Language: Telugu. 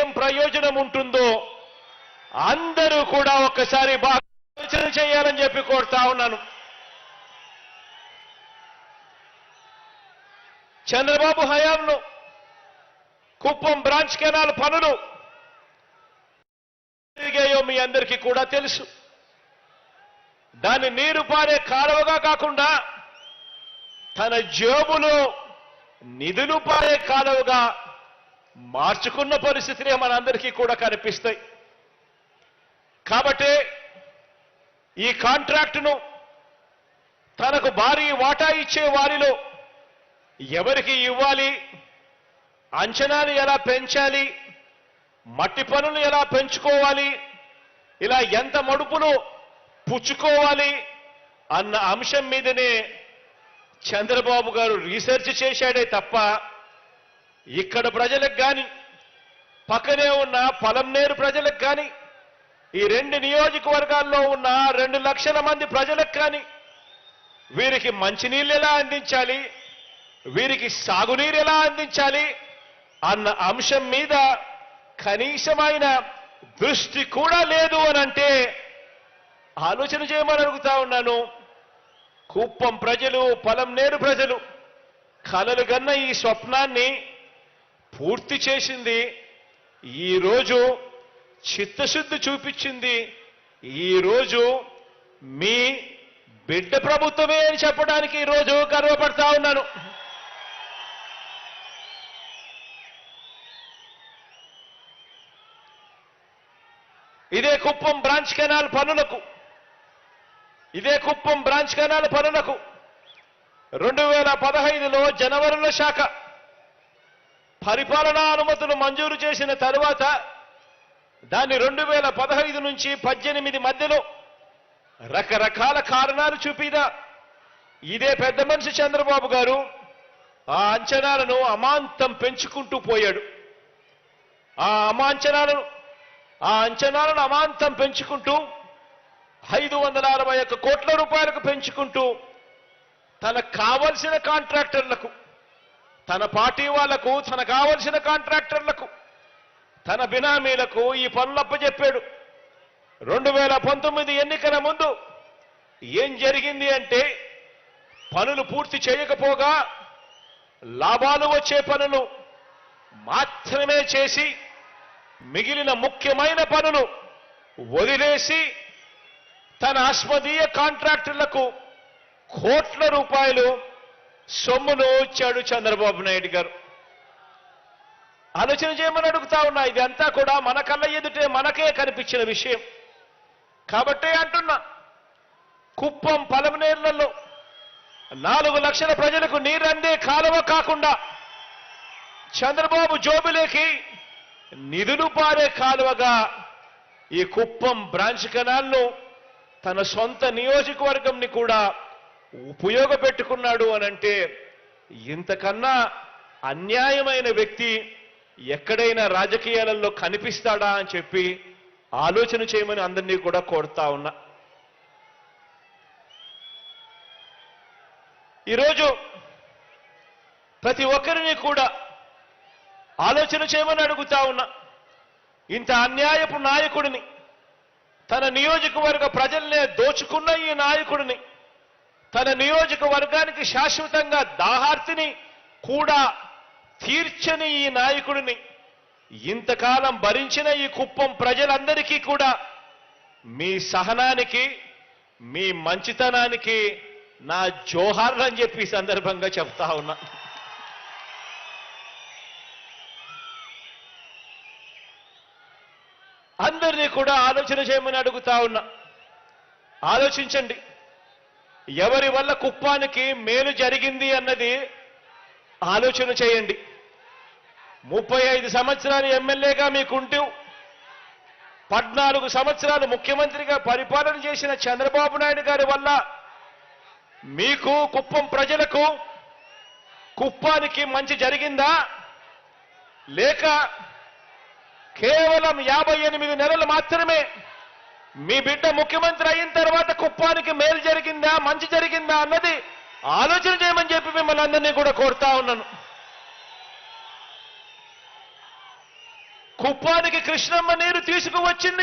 ఏం ప్రయోజనం ఉంటుందో అందరూ కూడా ఒక్కసారి బాగా ఆలోచన చేయాలని చెప్పి కోరుతా ఉన్నాను. చంద్రబాబు హయాంలో కుప్పం బ్రాంచ్ కెనాల్ పనులు జరిగాయో మీ అందరికీ కూడా తెలుసు. దాన్ని నీరు పారే కాలువగా కాకుండా తన జేబులో నిధులు పారే కాలువగా మార్చుకున్న పరిస్థితులే మనందరికీ కూడా కనిపిస్తాయి. కాబట్టి ఈ కాంట్రాక్టును తనకు భారీ వాటా ఇచ్చే వారిలో ఎవరికి ఇవ్వాలి, అంచనాలు ఎలా పెంచాలి, మట్టి పనులు ఎలా పెంచుకోవాలి, ఇలా ఎంత మడుపులు పుచ్చుకోవాలి అన్న అంశం మీదనే చంద్రబాబు గారు రీసెర్చ్ చేశాడే తప్ప ఇక్కడ ప్రజలకు కానీ పక్కనే ఉన్న పలంనేరు ప్రజలకు కానీ ఈ 2 నియోజకవర్గాల్లో ఉన్న 2 లక్షల మంది ప్రజలకు కానీ వీరికి మంచినీళ్ళు ఎలా అందించాలి, వీరికి సాగునీరు ఎలా అందించాలి అన్న అంశం మీద కనీసమైన దృష్టి కూడా లేదు అనంటే ఆలోచన చేయమని అడుగుతా ఉన్నాను. కుప్పం ప్రజలు, పలంనేరు ప్రజలు కలలు గన్న ఈ స్వప్నాన్ని పూర్తి చేసింది ఈరోజు, చిత్తశుద్ధి చూపించింది ఈరోజు మీ బిడ్డ ప్రభుత్వమే అని చెప్పడానికి ఈరోజు గర్వపడతా ఉన్నాను. ఇదే కుప్పం బ్రాంచ్ కెనాల్ పనులకు 2015లో జనవరిలో శాఖ పరిపాలనా అనుమతులు మంజూరు చేసిన తరువాత దాన్ని 2015 నుంచి 18 మధ్యలో రకరకాల కారణాలు చూపిదా ఇదే పెద్ద మనిషి చంద్రబాబు గారు ఆ అంచనాలను అమాంతం పెంచుకుంటూ పోయాడు. ఆ అంచనాలను అమాంతం పెంచుకుంటూ 561 కోట్ల రూపాయలకు పెంచుకుంటూ తనకు కావలసిన కాంట్రాక్టర్లకు, తన పార్టీ వాళ్లకు, తనకు కావలసిన కాంట్రాక్టర్లకు, తన బినామీలకు ఈ పనులప్పచెప్పాడు. 2019 ఎన్నికల ముందు ఏం జరిగింది అంటే పనులు పూర్తి చేయకపోగా లాభాలు వచ్చే పనులు మాత్రమే చేసి మిగిలిన ముఖ్యమైన పనులు వదిలేసి తన అస్మదీయ కాంట్రాక్టర్లకు కోట్ల రూపాయలు సొమ్మును ఇచ్చాడు చంద్రబాబు నాయుడు గారు. ఆలోచన చేయమని అడుగుతా ఉన్నా. ఇదంతా కూడా మన కళ్ళ ఎదుటే మనకే కనిపించిన విషయం కాబట్టే అంటున్నా. కుప్పం పలమనేర్లలో 4 లక్షల ప్రజలకు నీరందే కాలువ కాకుండా చంద్రబాబు జోబులేకి నిధులు పారే కాలువగా ఈ కుప్పం బ్రాంచ్ కెనాల్ను తన సొంత నియోజకవర్గంని కూడా ఉపయోగపెట్టుకున్నాడు అనంటే ఇంతకన్నా అన్యాయమైన వ్యక్తి ఎక్కడైనా రాజకీయాలలో కనిపిస్తాడా అని చెప్పి ఆలోచన చేయమని అందరినీ కూడా కోరుతా ఉన్నా. ఈరోజు ప్రతి ఒక్కరిని కూడా ఆలోచన చేయమని అడుగుతా ఉన్నా. ఇంత అన్యాయపు నాయకుడిని, తన నియోజకవర్గ ప్రజల్నే దోచుకున్న ఈ నాయకుడిని, తన నియోజకవర్గానికి శాశ్వతంగా దాహార్తిని కూడా తీర్చని ఈ నాయకుడిని ఇంతకాలం భరించిన ఈ కుప్పం ప్రజలందరికీ కూడా మీ సహనానికి, మీ మంచితనానికి నా జోహార్లు అని చెప్పి ఈ సందర్భంగా చెప్తా ఉన్నా. అందరినీ కూడా ఆలోచన చేయమని అడుగుతా ఉన్నా. ఆలోచించండి. ఎవరి వల్ల కుప్పానికి మేలు జరిగింది అన్నది ఆలోచన చేయండి. 35 సంవత్సరాలు ఎమ్మెల్యేగా మీకుంటూ 14 సంవత్సరాలు ముఖ్యమంత్రిగా పరిపాలన చేసిన చంద్రబాబు నాయుడు గారి వల్ల మీకు, కుప్పం ప్రజలకు, కుప్పానికి మంచి జరిగిందా? లేక కేవలం 58 నెలలు మాత్రమే మీ బిడ్డ ముఖ్యమంత్రి అయిన తర్వాత కుప్పానికి మేలు జరిగిందా, మంచి జరిగిందా అన్నది ఆలోచన చేయమని చెప్పి మిమ్మల్ని అందరినీ కూడా కోరుతా ఉన్నాను. కుప్పానికి కృష్ణమ్మ నీరు తీసుకువచ్చింది